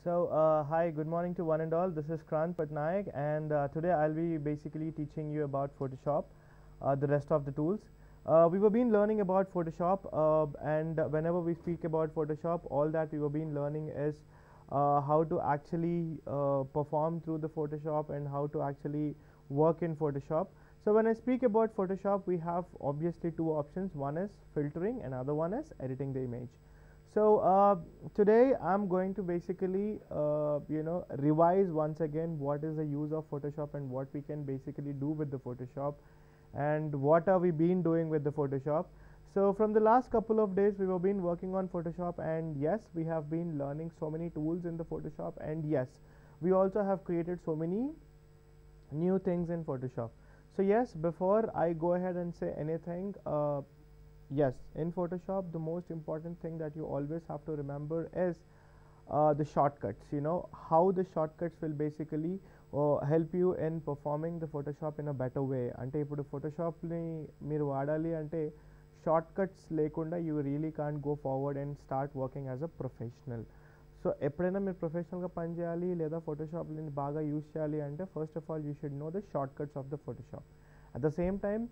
Hi, good morning to one and all. This is Kranth Patnaik, and today I'll be basically teaching you about Photoshop, the rest of the tools. We were been learning about Photoshop, and whenever we speak about Photoshop, all that we were been learning is how to actually perform through the Photoshop and how to actually work in Photoshop. So when I speak about Photoshop, we have obviously two options. One is filtering, and other one is editing the image. So today I'm going to basically revise once again what is the use of Photoshop and what we can basically do with the Photoshop and what are we been doing with the Photoshop. So from the last couple of days we have been working on Photoshop, and yes, we have been learning so many tools in the Photoshop, and yes, we also have created so many new things in Photoshop. So yes, before I go ahead and say anything, yes, in Photoshop the most important thing that you always have to remember is the shortcuts. You know how the shortcuts will basically help you in performing the Photoshop in a better way. Ante ippudu Photoshop ni meer vaadali ante shortcuts lekunda you really can't go forward and start working as a professional. So ఎప్పుడైనా మీరు ప్రొఫెషనల్గా పని చేయాలి లేదా ఫోటోషాప్ని బాగా use చేయాలి అంటే first of all you should know the short cuts off the Photoshop. At the same time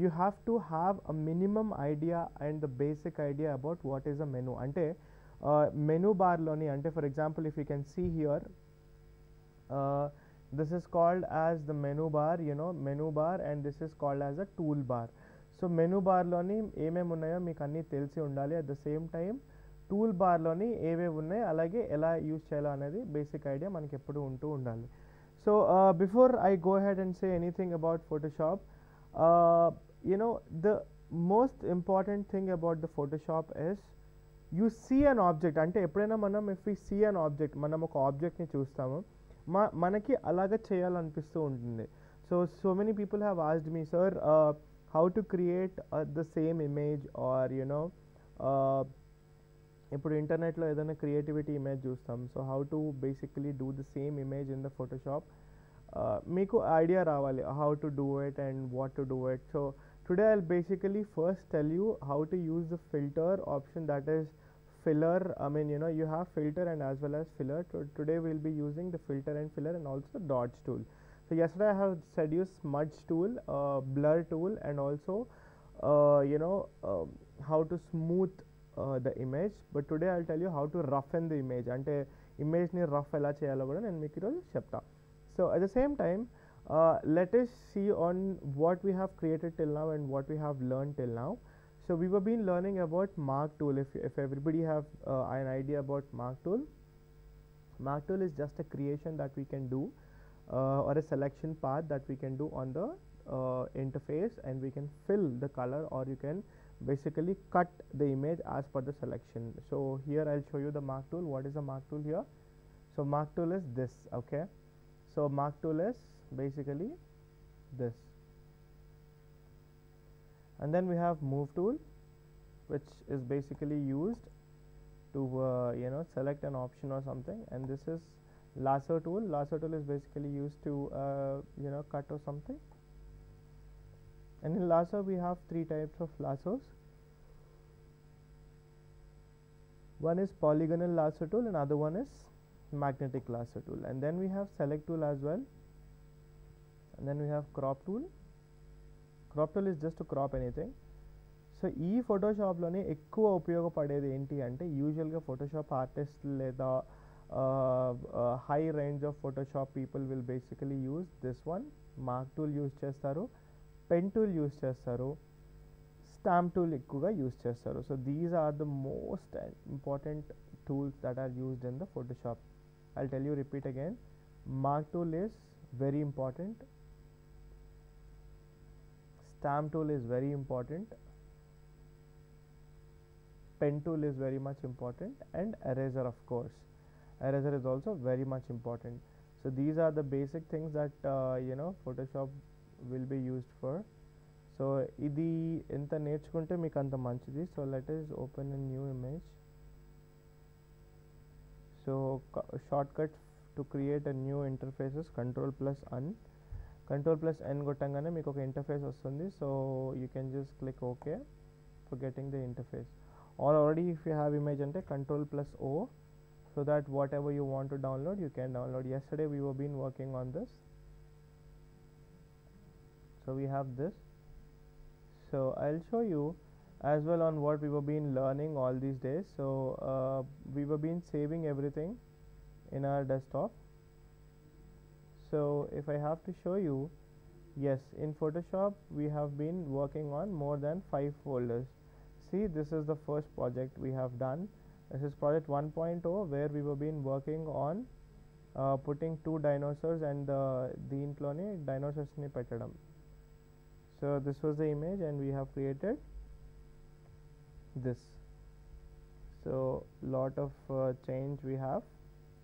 you have to have a minimum idea and the basic idea about what is a menu. Ante menu bar loni, ante for example if you can see here, this is called as the menu bar, menu bar, and this is called as a toolbar. So menu bar loni ఏమేమి ఉన్నాయో మీకు అన్నీ తెలిసి ఉండాలి. At the same time tool బార్లోని ఏవేవి ఉన్నాయి అలాగే ఎలా యూజ్ చేయాలో అనేది బేసిక్ ఐడియా మనకి ఎప్పుడు ఉంటూ ఉండాలి. So before I go head and say anything about Photoshop, the most important thing about the Photoshop is you see an object. అంటే ఎప్పుడైనా మనం if we see an object, మనం ఒక ఆబ్జెక్ట్ని చూస్తాము, మనకి అలాగ చేయాలనిపిస్తూ ఉంటుంది. So many people have asked me, sir, how to create the same image, or ఇప్పుడు ఇంటర్నెట్లో ఏదైనా క్రియేటివిటీ ఇమేజ్ చూస్తాం. So how to basically do the same image in the Photoshop. మీకు ఐడియా రావాలి how to do it and what to do it. So today I'll basically first tell you how to use the filter option, that is filler. You have filter and as well as filler. Today we'll be using the filter and filler and also the dots tool. So yesterday I have said you smudge tool, blur tool, and also how to smooth the image. But today I'll tell you how to roughen the image. అంటే image ని rough ఎలా చేయాలో కూడా నేను మీకు ఈరోజు చెప్తా. So at the same time, let us see on what we have created till now and what we have learned till now. So we were been learning about mark tool. If everybody have an idea about mark tool is just a creation that we can do, or a selection path that we can do on the interface, and we can fill the color, or you can basically cut the image as per the selection. So here I'll show you the mark tool. What is a mark tool here? So mark tool is this. Okay, so mark tool is basically this, and then we have move tool, which is basically used to select an option or something, and this is lasso tool. Lasso tool is basically used to cut or something. And in lasso we have three types of lassos. One is polygonal lasso tool, and other one is magnetic lasso tool. And then we have select tool as well, and then we have crop tool. Crop tool is just to crop anything. So ఈ ఫోటోషాప్లోనే ఎక్కువ ఉపయోగపడేది ఏంటి అంటే యూజువల్గా Photoshop artist లేదా high range of Photoshop people will basically use this one. Mark tool use చేస్తారు, pen tool use చేస్తారు, స్టాంప్ టూల్ ఎక్కువగా యూజ్ చేస్తారు. So these are the most important tools that are used in the Photoshop. I'll tell you, repeat again. Mark tool is very important, stamp tool is very important, pen tool is very much important, and eraser, of course. Eraser is also very much important. So these are the basic things that Photoshop will be used for. So ఇది ఎంత నేర్చుకుంటే మీకు అంత మంచిది. So let us open a new image. So shortcut to create a new interface is control plus n కొట్టంగానే మీకు ఒక interface వస్తుంది. So you can just click OK for getting the interface. Or already if you have image ante control plus O so that whatever you want to download you can download. Yesterday we were been working on this, so we have this. So I'll show you as well on what we were been learning all these days. So we were been saving everything in our desktop. So if I have to show you, yes, in Photoshop we have been working on more than 5 folders. See, this is the first project we have done. This is project 1.0, where we were been working on putting 2 dinosaurs and దీంట్లోనే dinosaurs ni పెట్టడం. So this was the image and we have created this. So lot of change we have,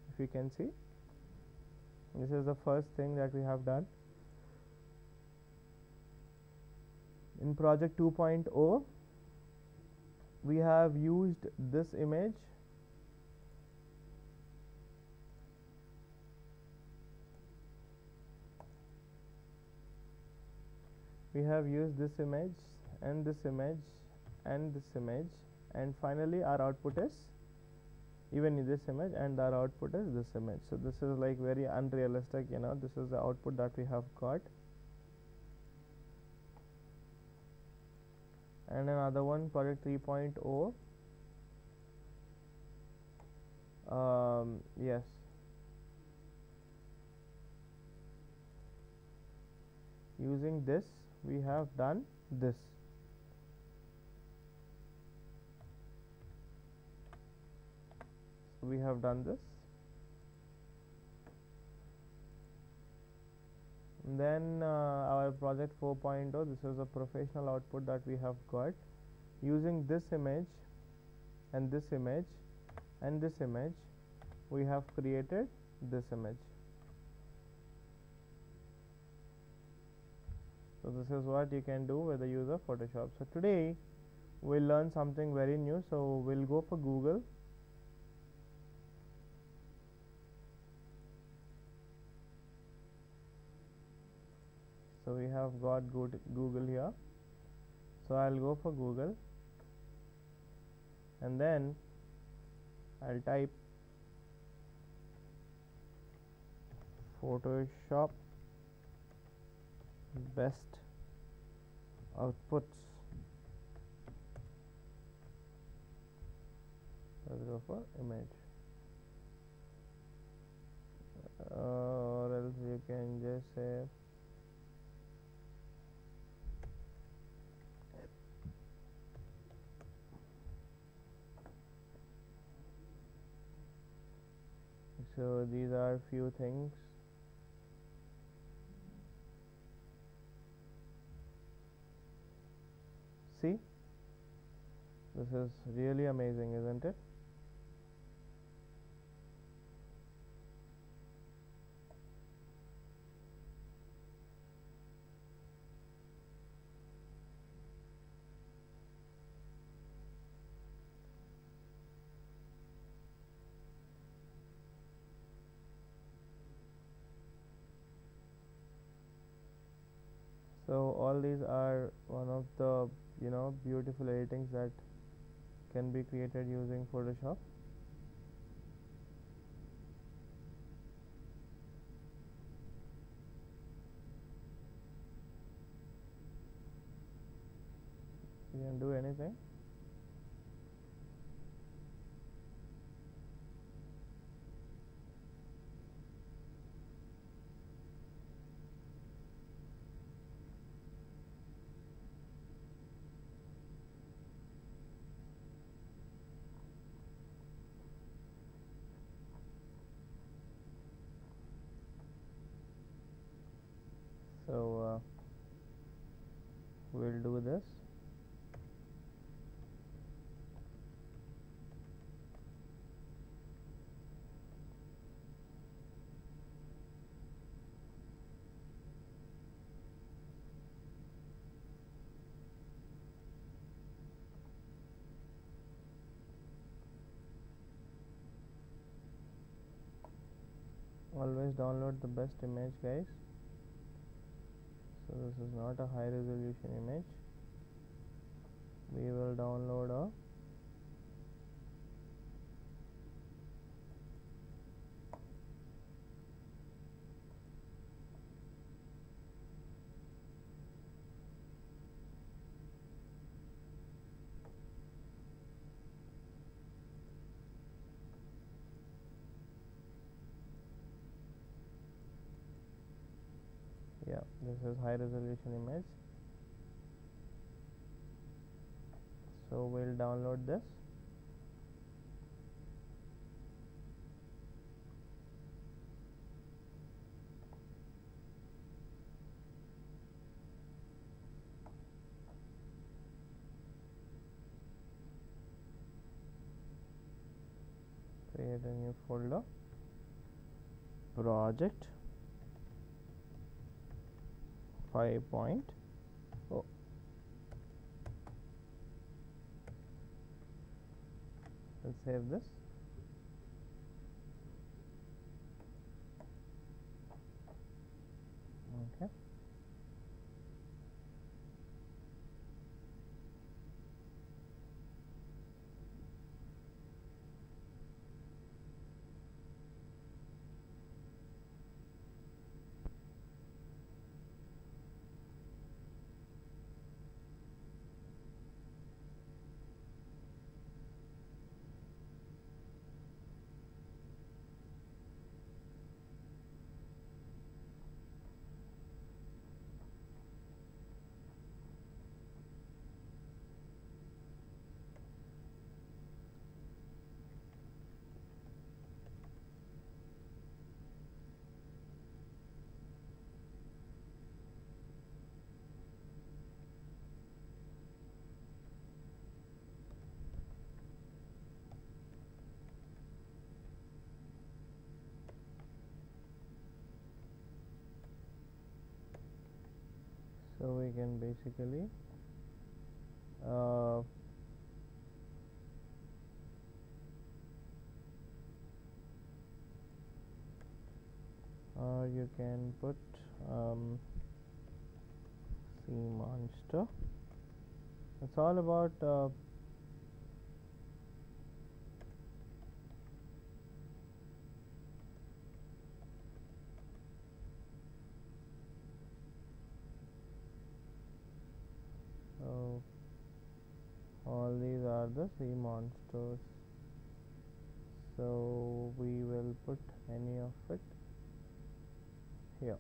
if you can see. This is the first thing that we have done. In project 2.0 we have used this image. We have used this image and this image and this image, and finally our output is even in this image, and our output is this image. So this is like very unrealistic, you know. This is the output that we have got. And another one, project 3.0. Yes, using this we have done this. So we have done this. And then our project 4.0, this is a professional output that we have got. Using this image and this image and this image, we have created this image. So this is what you can do with the use of Photoshop. So today we'll learn something very new. So we'll go for Google. So we have got Google here. So I'll go for Google and then I'll type Photoshop best outputs. Let's go for image, or else you can just say so these are few things. See, this is really amazing, isn't it? So all these are one of the beautiful editings that can be created using Photoshop. You can do anything. So we'll do this. Always download the best image, guys. So this is not a high resolution image. We will download a this is high resolution image. So we'll download this. Create a new folder, project 5.0. Let's save this. Okay. So we can basically you can put sea monster. It's all about all these are the sea monsters, so we will put any of it here.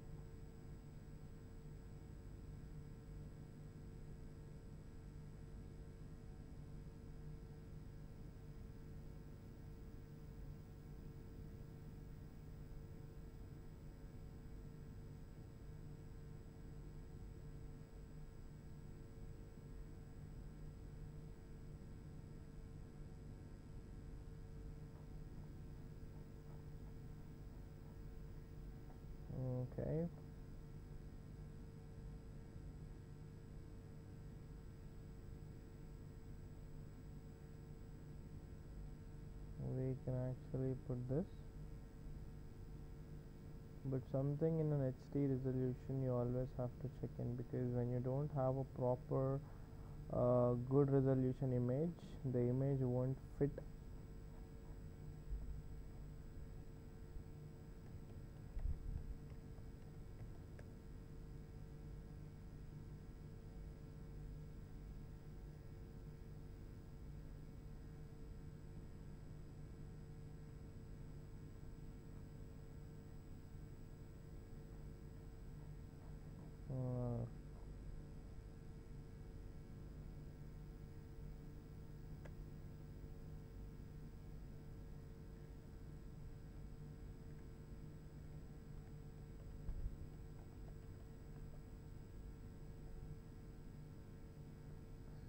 Okay. We can actually put this, but something in an HD resolution you always have to check in, because when you don't have a proper good resolution image, the image won't fit.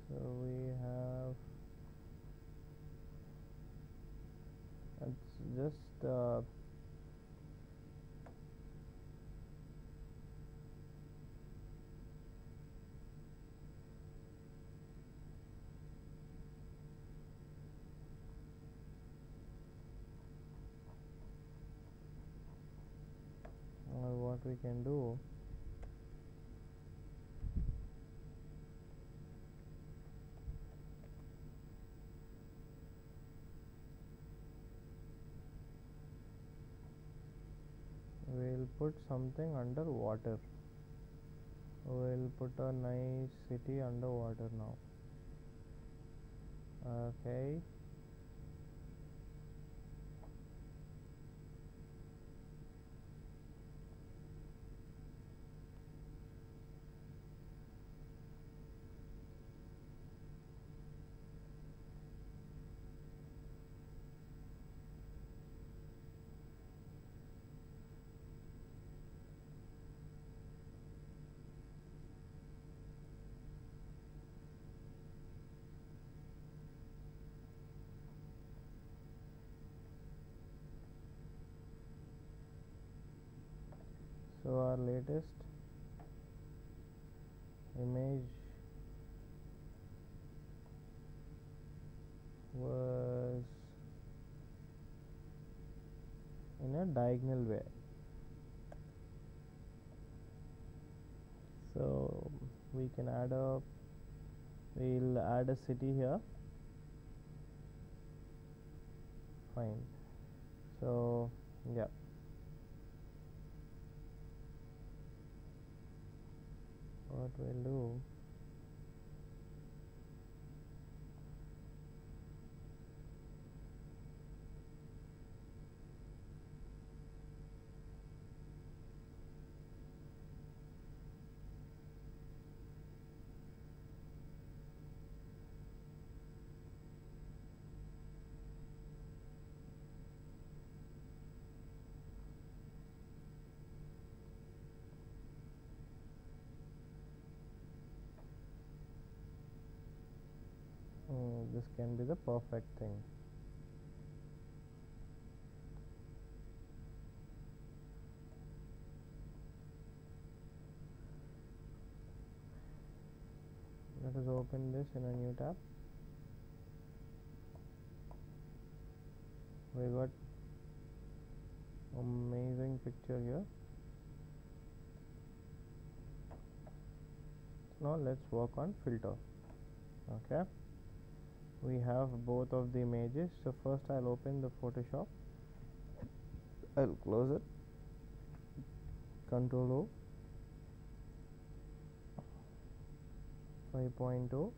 So we have, it's just what we can do. We'll put something underwater. We'll put a nice city underwater now. Okay. our latest image was in a diagonal way. So we'll add a city here. Fine. So yeah, what we'll do, this can be the perfect thing. Let us open this in a new tab. We got amazing picture here. Now let's work on filter. Okay, we have both of the images. So first I'll open the Photoshop, I'll close it, Control O, 5.0,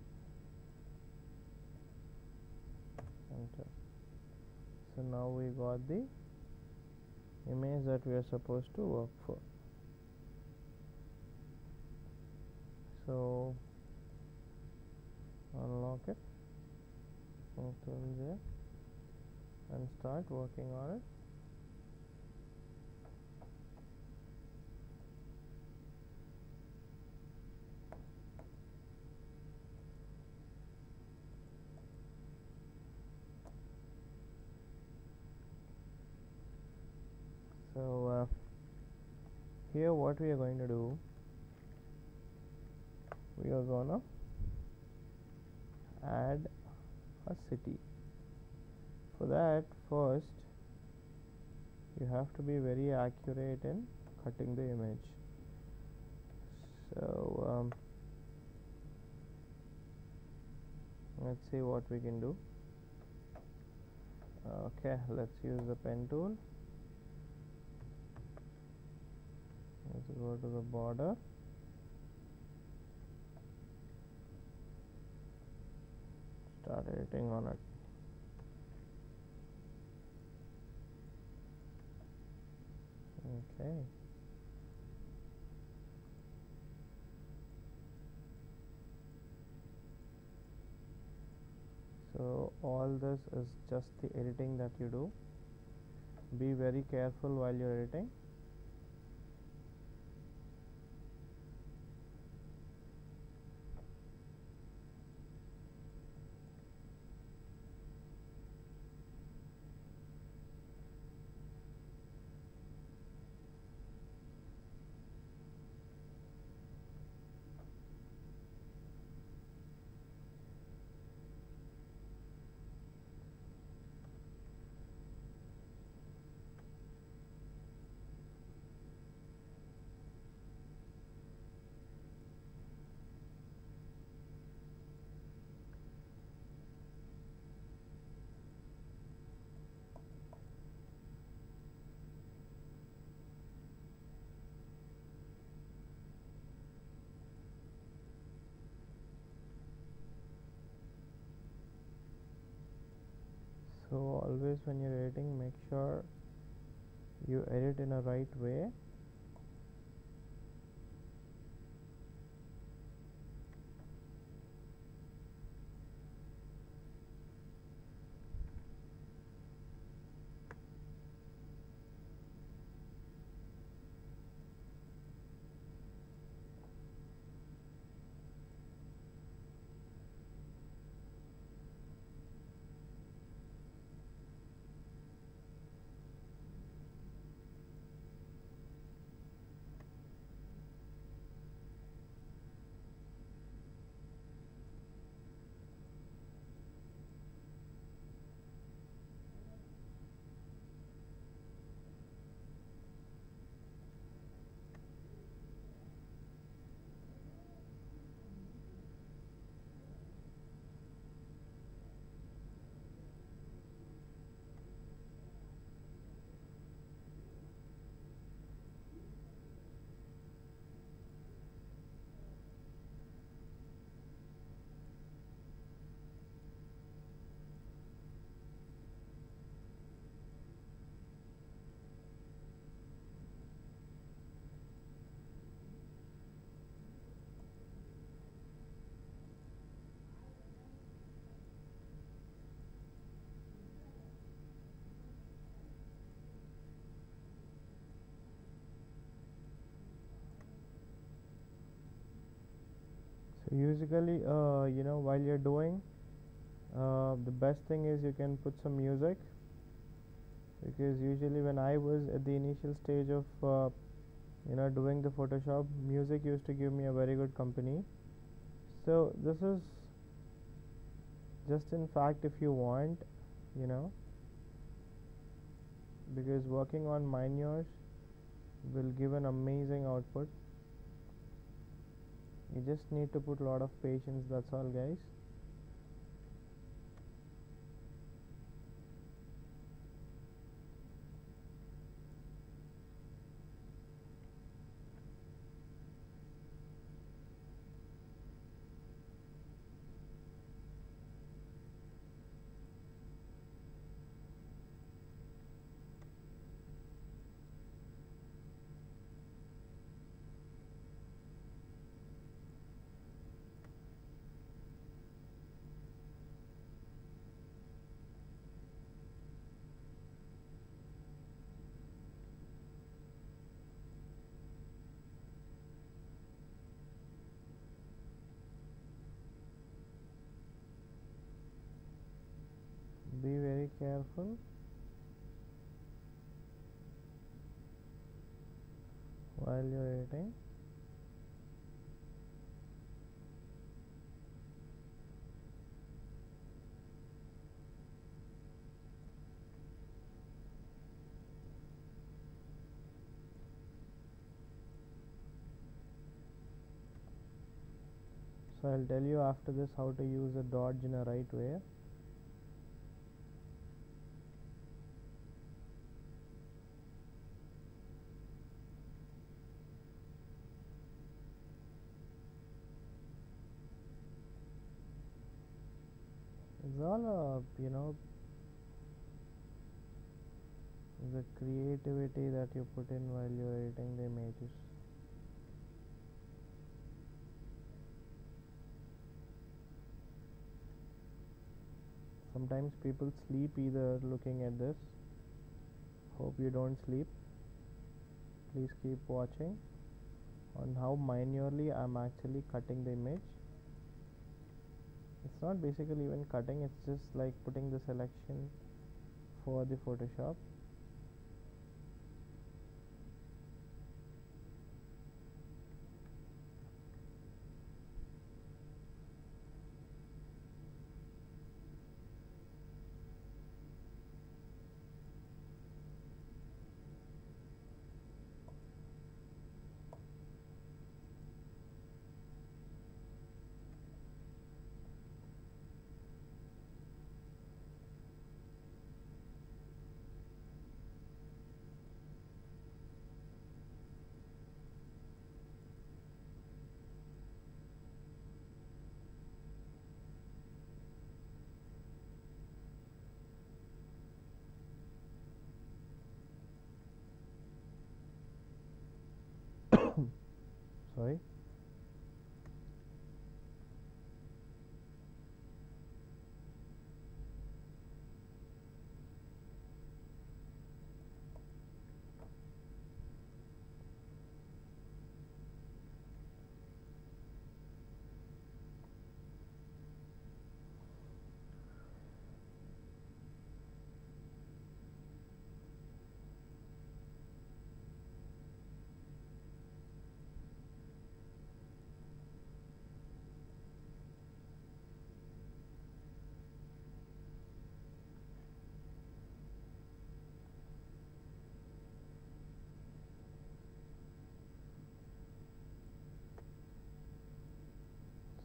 enter. So now we got the image that we are supposed to work for. So unlock it, Control J, and start working on it. So here what we are going to do, we are gonna add a city. For that, first you have to be very accurate in cutting the image. So let's see what we can do. Okay, let's use the pen tool. Let's go to the border. Start editing on it. Okay. So all this is just the editing that you do. Be very careful while you're editing. So always when you're editing, make sure you edit in a right way. So usually, while you're doing, the best thing is you can put some music, because usually when I was at the initial stage of doing the Photoshop, music used to give me a very good company. So this is just in fact if you want, you know because working on minors will give an amazing output. You just need to put a lot of patience, that's all guys. Be very careful while you're editing. So I'll tell you after this how to use a dodge in a right way. It's all the creativity that you put in while you're editing the images. Sometimes people sleep either looking at this. Hope you don't sleep. Please keep watching on how minorly I'm actually cutting the image. It's not basically even cutting, it's just like putting the selection for the Photoshop. Sorry.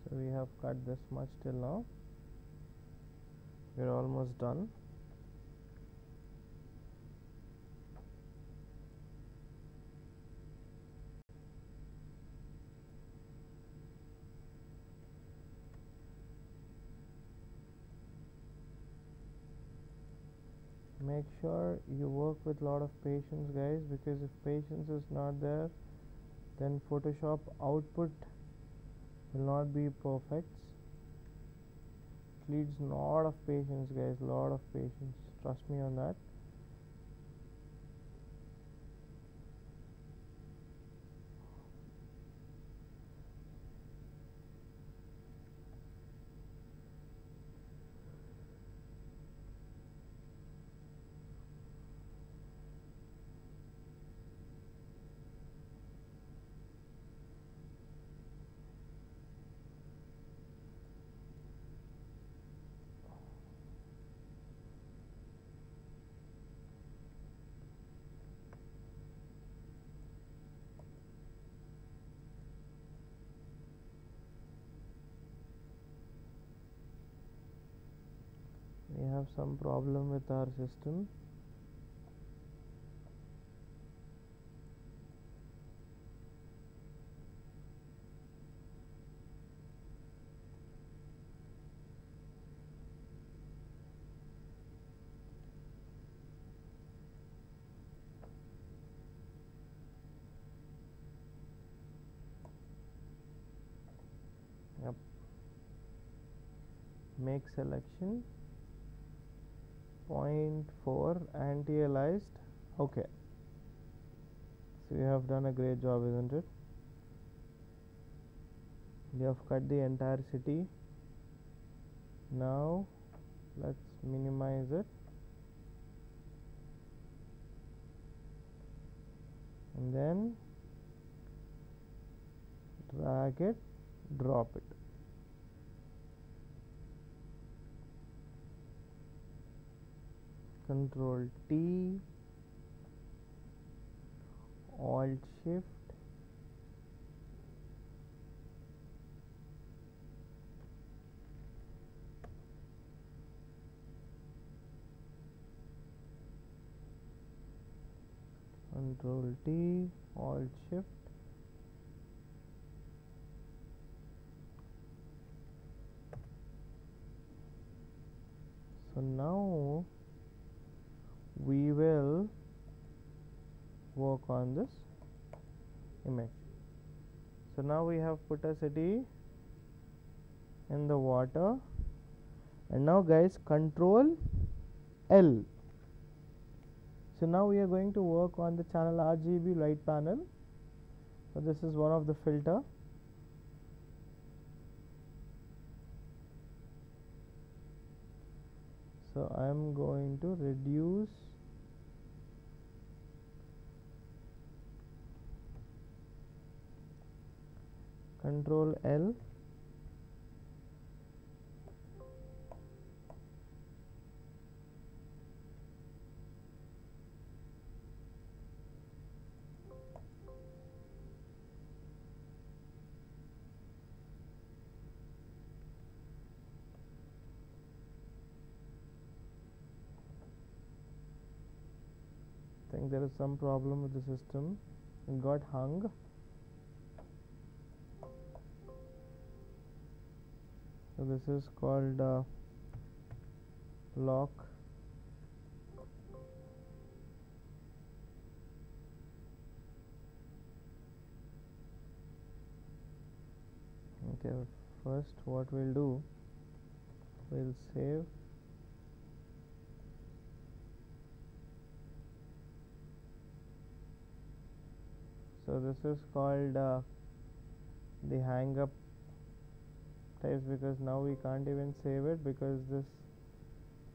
So we have cut this much till now. We're almost done. Make sure you work with a lot of patience guys, because if patience is not there, then Photoshop output will not be perfect. It needs a lot of patience guys, lot of patience, trust me on that. have some problem with our system. Yep. Make selection 0.4 anti-aliased. Okay, so you have done a great job, isn't it? You have cut the entire city. Now let's minimize it and then drag it, drop it. Control T, Alt Shift, Control T, Alt Shift. So now we will work on this image. So now we have put a city in the water, and now guys, Control L. So now we are going to work on the channel RGB light panel. So this is one of the filter. So I am going to reduce Control L. I think there is some problem with the system. It got hung. So this is called lock. Okay, first what we'll do, we'll save. So this is called the hang up types, because now we can't even save it because this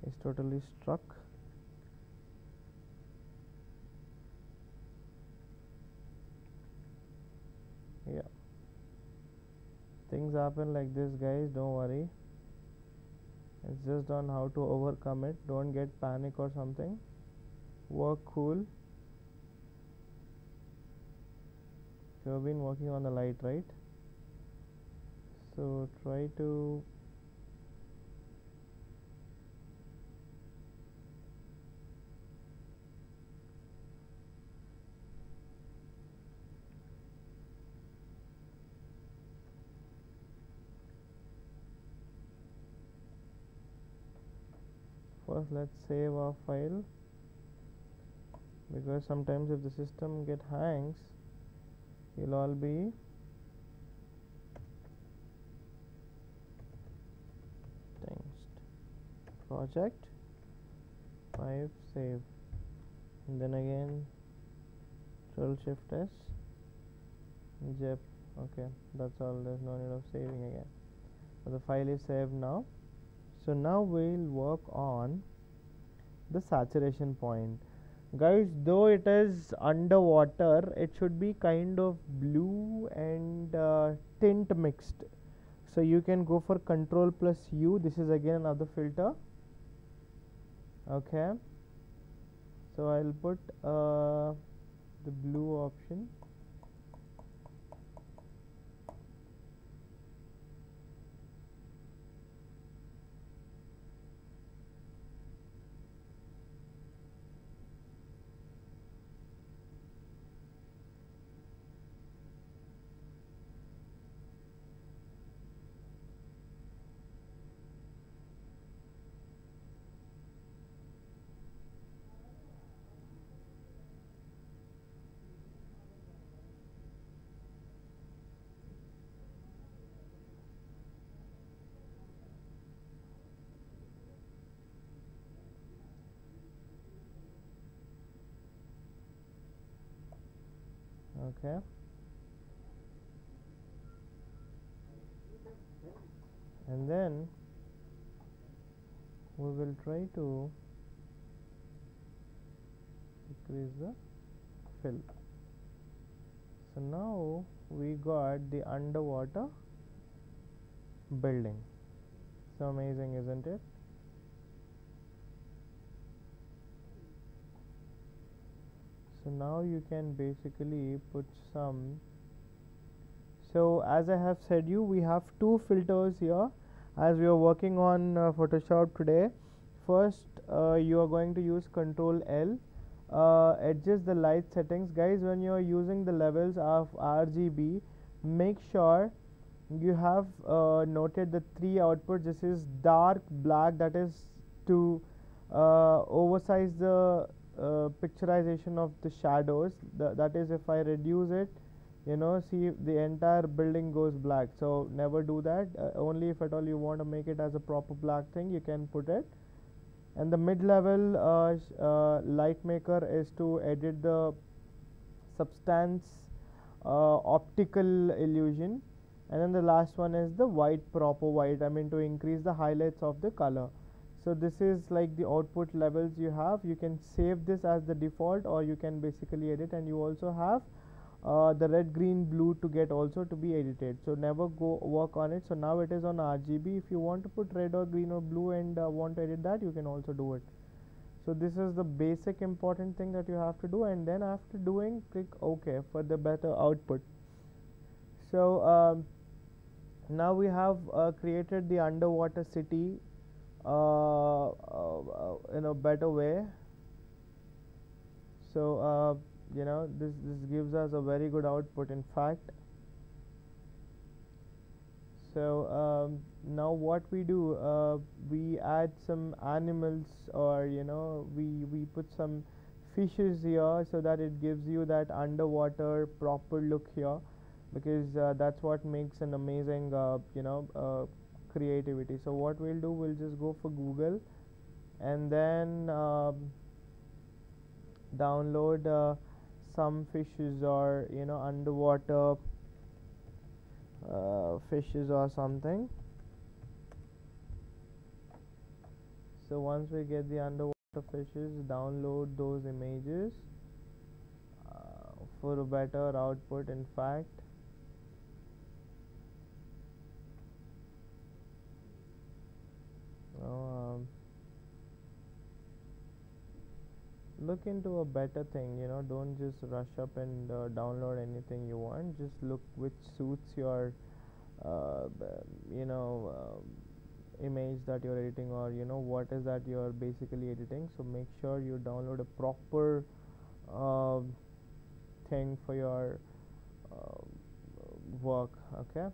is totally stuck. Yeah, things happen like this, guys, don't worry. It's just on how to overcome it. Don't get panic or something. Work cool. You have been working on the light, right? So try to first let's save our file, because sometimes if the system hangs, you'll all be project 5 save, and then again Control Shift S, zip. Okay, that's all. There's no need of saving again. So the file is saved now. So now we'll work on the saturation point, guys. Though it is underwater, it should be kind of blue and tint mixed. So you can go for Control plus U. This is again another filter. Okay, so I'll put the blue option. Okay, and then we will try to decrease the fill. So now we got the underwater building. So amazing, isn't it? So now you can basically put some. So as I have said you, we have two filters here as we are working on Photoshop today. First, you are going to use Control L, adjust the light settings. Guys, when you are using the levels of RGB, make sure you have noted the three outputs. This is dark black, that is to oversize the picturization of the shadows. That is, if I reduce it, you know, see, the entire building goes black. So never do that. Only if at all you want to make it as a proper black thing, you can put it. And the mid-level light maker is to edit the substance optical illusion. And then the last one is the white, proper white, I mean to increase the highlights of the color. So this is like the output levels you have. You can save this as the default, or you can basically edit. And you also have the red, green, blue to get also to be edited. So never go work on it. So now it is on RGB. If you want to put red or green or blue and want to edit that, you can also do it. So this is the basic important thing that you have to do, and then after doing, click OK for the better output. So now we have created the underwater city in a better way. So you know, this gives us a very good output, in fact. So now what we do, we add some animals, or you know, we put some fishes here so that it gives you that underwater proper look here, because that's what makes an amazing you know, creativity. So what we'll do, we'll just go for Google and then download some fishes, or you know, underwater fishes or something. So once we get the underwater fishes, download those images for a better output, in fact. Look into a better thing, you know, don't just rush up and download anything you want. Just look which suits your you know, image that you're editing, or you know, what is that you're basically editing. So make sure you download a proper thing for your work. Okay,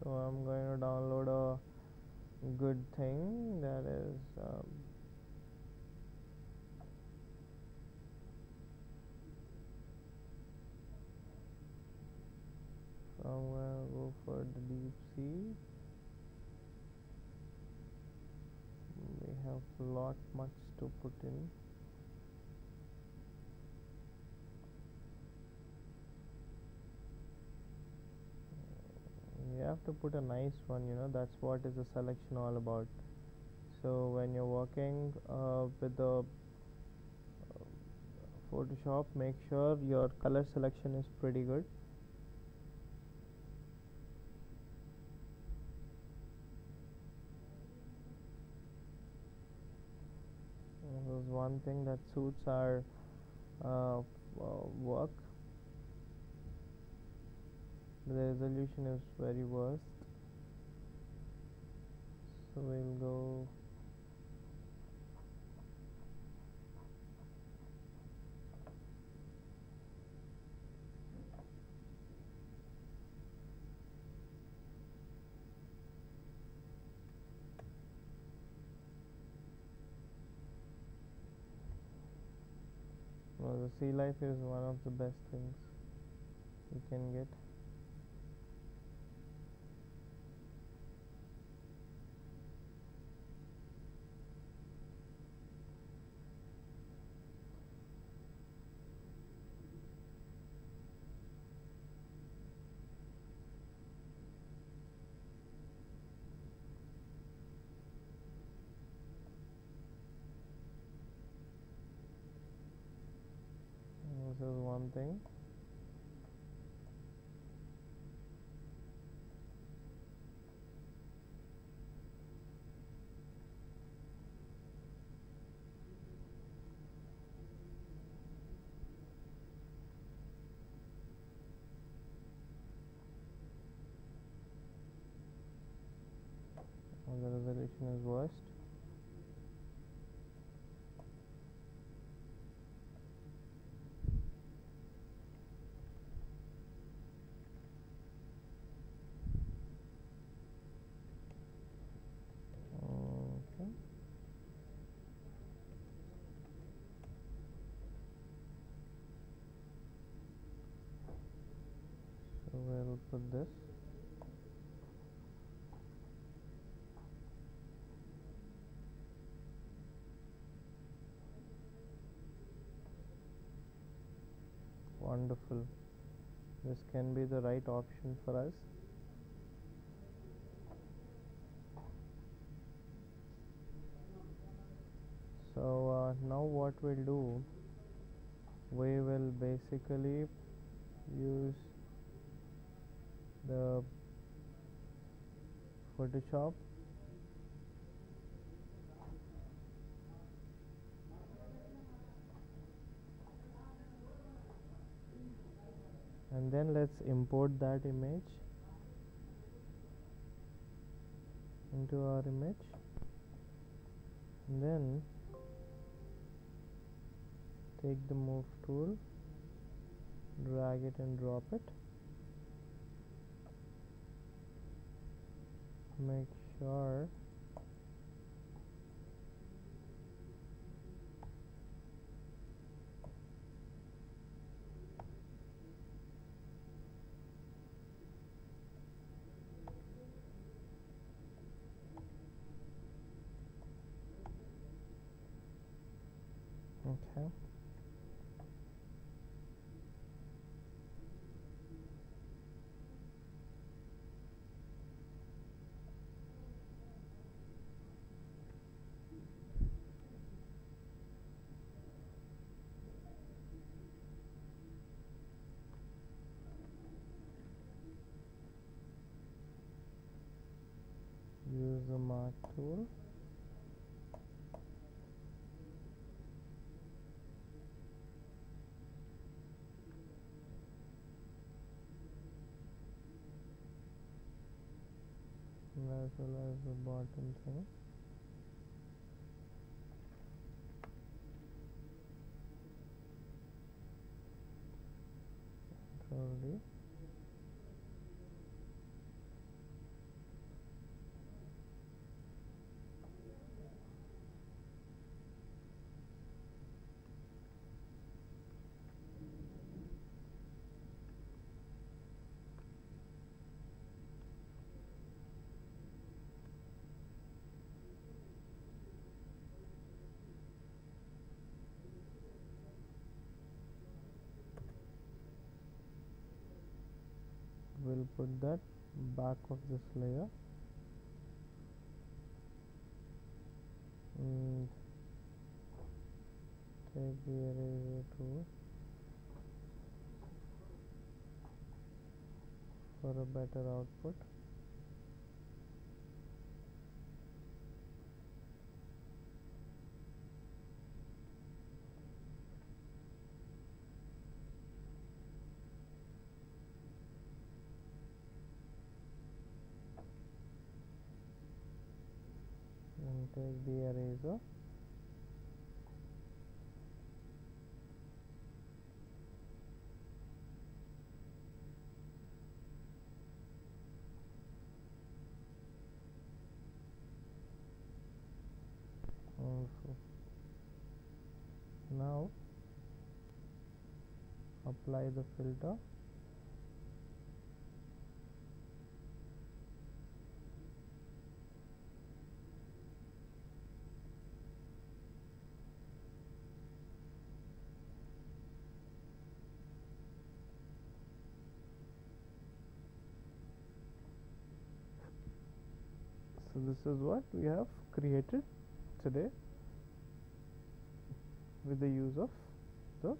so I'm going to download a good thing, that is so I'm going to go for the deep sea. We have a lot much to put in. You have to put a nice one, you know, that's what is the selection all about. So when you're working with the Photoshop, make sure your color selection is pretty good. This is one thing that suits our work. The resolution is very worst, so we'll go well, the sea life is one of the best things you can get. is one thing. The resolution is worst. Okay. So we'll put this. Wonderful. This can be the right option for us. So now what we'll do, we will basically use the Photoshop and then let's import that image into our image, and then take the move tool, drag it and drop it. Make sure okay. Use the mark tool. As well as the bottom thing. Control D. We'll put that back of this layer and take the eraser tool for a better output. And take the eraser . Now apply the filter . So this is what we have created today with the use of the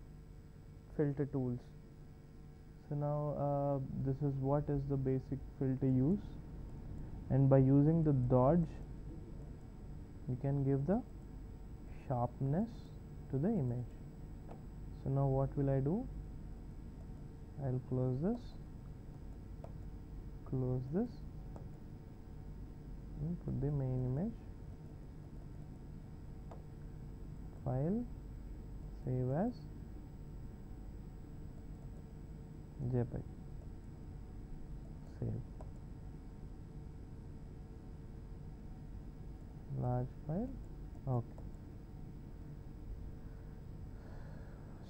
filter tools. So now this is what is the basic filter use, and by using the dodge you can give the sharpness to the image. So now what will I do? I'll close this, and put the main image, file, save as JPEG, save, large file, okay.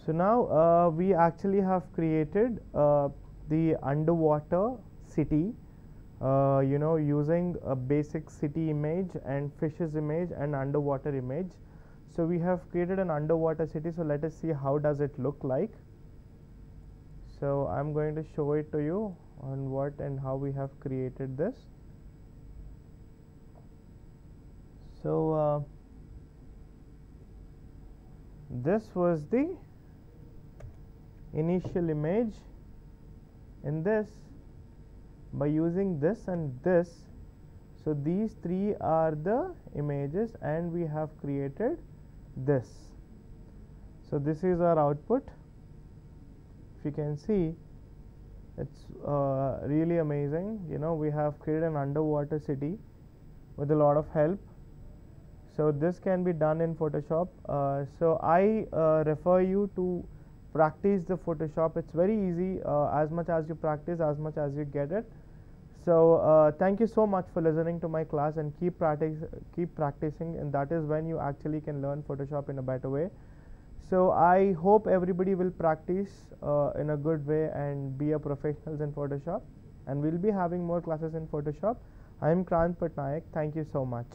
So now we actually have created the underwater city, using a basic city image and fishes image and underwater image. So we have created an underwater city. So let us see how does it look like. So I'm going to show it to you on what and how we have created this. So this was the initial image. In this, by using this and this, so these three are the images, and we have created this. So this is our output. If you can see, it's really amazing. We have created an underwater city with a lot of help. So this can be done in Photoshop. So I refer you to practice the Photoshop. It's very easy. As much as you practice, as much as you get it. So thank you so much for listening to my class, and keep practicing, and that is when you actually can learn Photoshop in a better way. So I hope everybody will practice in a good way and be a professionals in Photoshop, and we'll be having more classes in Photoshop. I am Kranth Patnaik. Thank you so much.